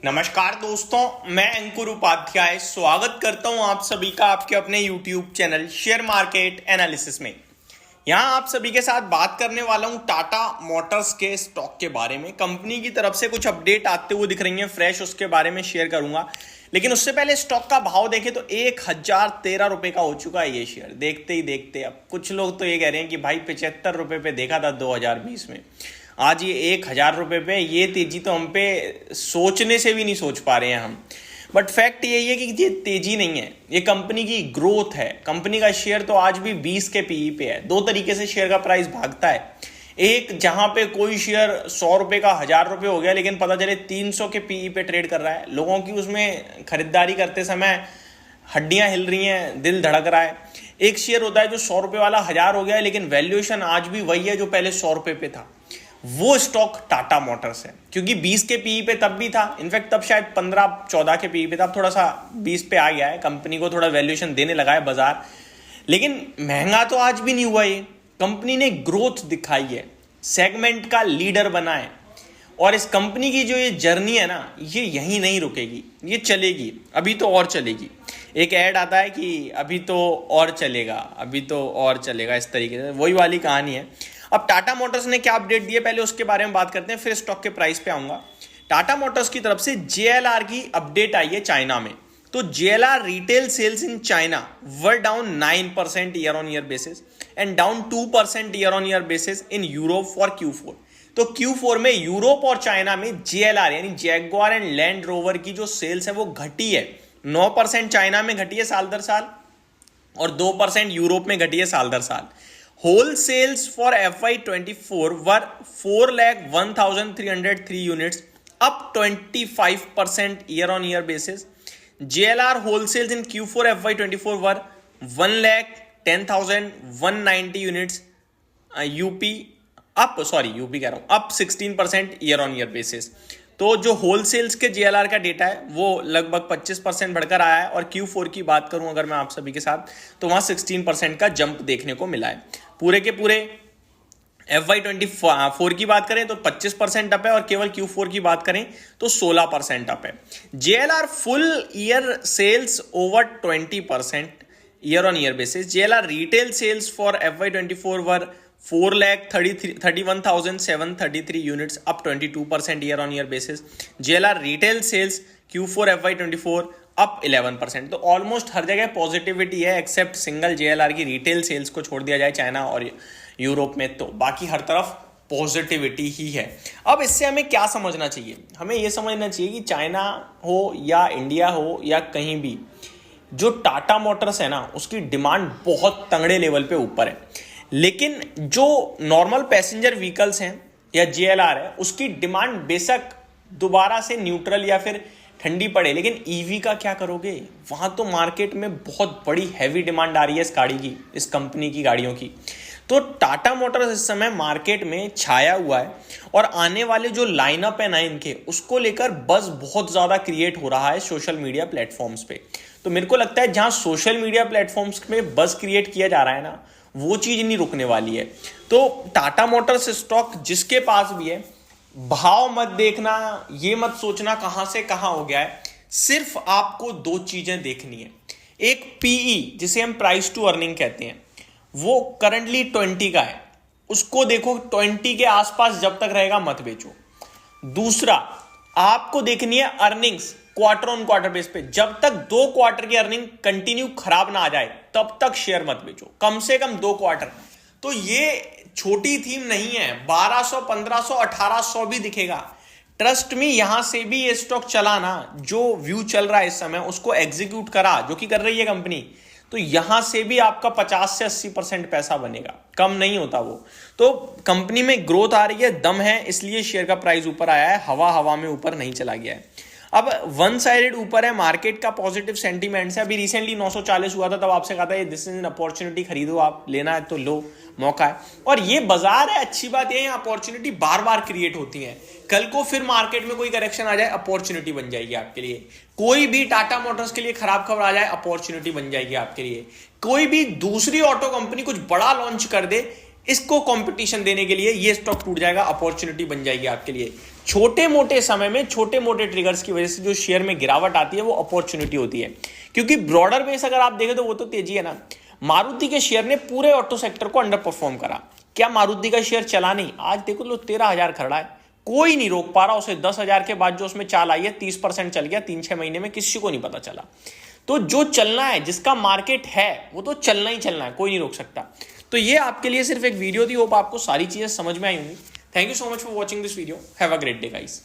नमस्कार दोस्तों, मैं अंकुर उपाध्याय स्वागत करता हूं आप सभी का आपके अपने YouTube channel share market analysis में। यहां आप सभी के साथ बात करने वाला हूं टाटा मोटर्स के स्टॉक के बारे में। कंपनी की तरफ से कुछ अपडेट आते हुए दिख रही हैं फ्रेश, उसके बारे में शेयर करूंगा। लेकिन उससे पहले स्टॉक का भाव देखें तो 1013 रुपए का हो चुका है ये शेयर। देखते ही देखते अब कुछ लोग तो ये कह रहे हैं कि भाई 75 रुपए पे देखा था 2020 में, आज ये 1000 रुपए पे। ये तेजी तो हम पे सोचने से भी नहीं सोच पा रहे हैं हम। बट फैक्ट यही है कि ये तेजी नहीं है, ये कंपनी की ग्रोथ है। कंपनी का शेयर तो आज भी 20 के पीई पे है। दो तरीके से शेयर का प्राइस भागता है। एक, जहां पे कोई शेयर 100 रुपए का 1000 रुपए हो गया, लेकिन पता चले 300 के पीई पे ट्रेड कर रहा है। लोगों की उसमें खरीदारी करते समय हड्डियां हिल रही हैं, दिल धड़क रहा है। एक शेयर होता है जो 100 रुपए वाला 1000 हो गया है, लेकिन वैल्यूएशन आज भी वही है जो पहले 100 रुपए पे था। वो स्टॉक टाटा मोटर्स है, क्योंकि 20 के पीई पे तब भी था। इनफैक्ट तब शायद 15-14 के पीई पे था। अब थोड़ा सा 20 पे आ गया है। कंपनी को थोड़ा वैल्यूएशन देने लगा है बाजार, लेकिन महंगा तो आज भी नहीं हुआ। ये कंपनी ने ग्रोथ दिखाई है, सेगमेंट का लीडर बना है। और इस कंपनी की जो ये जर्नी है ना, ये यहीं नहीं रुकेगी, ये चलेगी। अभी तो और चलेगी। एक ऐड आता है कि अभी तो और चलेगा, अभी तो और चलेगा, इस तरीके से वही वाली कहानी है। अब टाटा मोटर्स ने क्या अपडेट दिए, पहले उसके बारे में बात करते हैं, फिर स्टॉक के प्राइस पे आऊंगा। टाटा मोटर्स की तरफ से JLR की अपडेट आई है चाइना में। तो JLR retail sales in China were down 9% year on year basis and down 2% year on year basis in Europe for Q4। तो Q4 में यूरोप और चाइना में JLR यानी जैगुआर एंड लैंड रोवर की जो सेल्स है वो घटी है। 9% चाइना में घटी है साल दर साल, और 2% यूरोप में घटी है साल दर साल। Wholesales for FY24 were 4,01,303 units, up 25% year on year basis. JLR wholesales in Q4 FY24 were 1,10,190 units, up कह रहा हूं, up 16% year on year basis. तो जो होलसेल्स के JLR का डेटा है वो लगभग 25% बढ़कर आया है। और Q4 की बात करूं अगर मैं आप सभी के साथ, तो वहां 16% का जंप देखने को मिला है। पूरे के पूरे FY24 की बात करें तो 25% अप है, और केवल Q4 की बात करें तो 16% अप है। JLR full year sales over 20% year on year basis. JLR retail sales for FY24 were 4,31,733 units, up 22% year on year basis. JLR retail sales Q4 FY24 up 11%। तो ऑलमोस्ट हर जगह पॉजिटिविटी है, except single JLR की retail sales को छोड़ दिया जाए China और यूरोप में, तो बाकी हर तरफ पॉजिटिविटी ही है। अब इससे हमें क्या समझना चाहिए? हमें यह समझना चाहिए कि चाइना हो या इंडिया हो या कहीं भी, जो टाटा मोटर्स है ना, उसकी डिमांड बहुत तगड़े लेवल पे ऊपर है। लेकिन जो नॉर्मल पैसेंजर व्हीकल्स हैं या JLR है, उसकी डिमांड बेशक दोबारा से न्यूट्रल या फिर ठंडी पड़े, लेकिन ईवी का क्या करोगे? वहां तो मार्केट में बहुत बड़ी हैवी डिमांड आ रही है इस गाड़ी की, इस कंपनी की गाड़ियों की। तो टाटा मोटर्स इस समय मार्केट में छाया हुआ है, और आने वाले जो लाइनअप है ना इनके, उसको लेकर बज़ बहुत ज्यादा क्रिएट हो रहा है सोशल मीडिया प्लेटफॉर्म्स पे। तो मेरे को लगता है जहां सोशल मीडिया प्लेटफॉर्म्स में बज़ क्रिएट किया जा रहा है ना, वो चीज नहीं रुकने वाली है। तो टाटा मोटर्स स्टॉक जिसके पास भी है, भाव मत देखना, ये मत सोचना कहां से कहां हो गया है। सिर्फ आपको दो चीजें देखनी है। एक पीई, जिसे हम प्राइस टू अर्निंग कहते हैं, वो करंटली 20 का है, उसको देखो। 20 के आसपास जब तक रहेगा मत बेचो। दूसरा, आपको देखनी है earnings quarter on quarter base पे। जब तक 2 क्वार्टर की अर्निंग कंटिन्यू खराब ना आ जाए, तब तक शेयर मत बेचो, कम से कम 2 क्वार्टर। तो ये छोटी थीम नहीं है, 1200, 1500, 1800 भी दिखेगा। ट्रस्ट में यहां से भी ये स्टॉक चला ना, जो व्यू चल रहा है इस समय उसको एग्जीक्यूट करा, जो कि कर रही है कंपनी, तो यहां से भी आपका 50 से 80% पैसा बनेगा, कम नहीं होता वो। तो कंपनी में ग्रोथ आ रही है, दम है, इसलिए शेयर का प्राइस ऊपर आया है, हवा हवा में ऊपर नहीं चला गया है। अब वन साइडेड ऊपर है, मार्केट का पॉजिटिव सेंटीमेंट्स है। अभी रिसेंटली 940 हुआ था, तब आपसे कहा था ये दिस इज एन अपॉर्चुनिटी, खरीदो, आप लेना है तो लो, मौका है। और ये बाजार है, अच्छी बात है, अपॉर्चुनिटी बार बार क्रिएट होती है। कल को फिर मार्केट में कोई करेक्शन आ जाए, अपॉर्चुनिटी बन जाएगी आपके लिए। कोई भी टाटा मोटर्स के लिए खराब खबर आ जाए, अपॉर्चुनिटी बन जाएगी आपके लिए। कोई भी दूसरी ऑटो कंपनी कुछ बड़ा लॉन्च कर दे, इसको कंपटीशन देने के लिए ये स्टॉक टूट जाएगा, अपॉर्चुनिटी बन जाएगी आपके लिए। छोटे मोटे समय में छोटे मोटे ट्रिगर्स की वजह से जो शेयर में गिरावट आती है वो अपॉर्चुनिटी होती है, क्योंकि ब्रॉडर बेस अगर आप देखें तो वो तो तेजी है ना। मारुति के शेयर ने पूरे ऑटो सेक्टर को अंडर परफॉर्म करा। क्या मारुति का शेयर चला नहीं? आज देखो लो 13,000 खड़ा है, कोई नहीं रोक पा रहा उसे। 10,000 के बाद जो उसमें चाल आई है 30% चल गया 3-6 महीने में, किसी को नहीं पता चला। तो जो चलना है, जिसका मार्केट है वो तो चलना ही चलना है, कोई नहीं रोक सकता। तो ये आपके लिए सिर्फ एक वीडियो थी, होप आपको सारी चीजें समझ में आई होंगी। Thank you so much for watching this video, have a great day guys.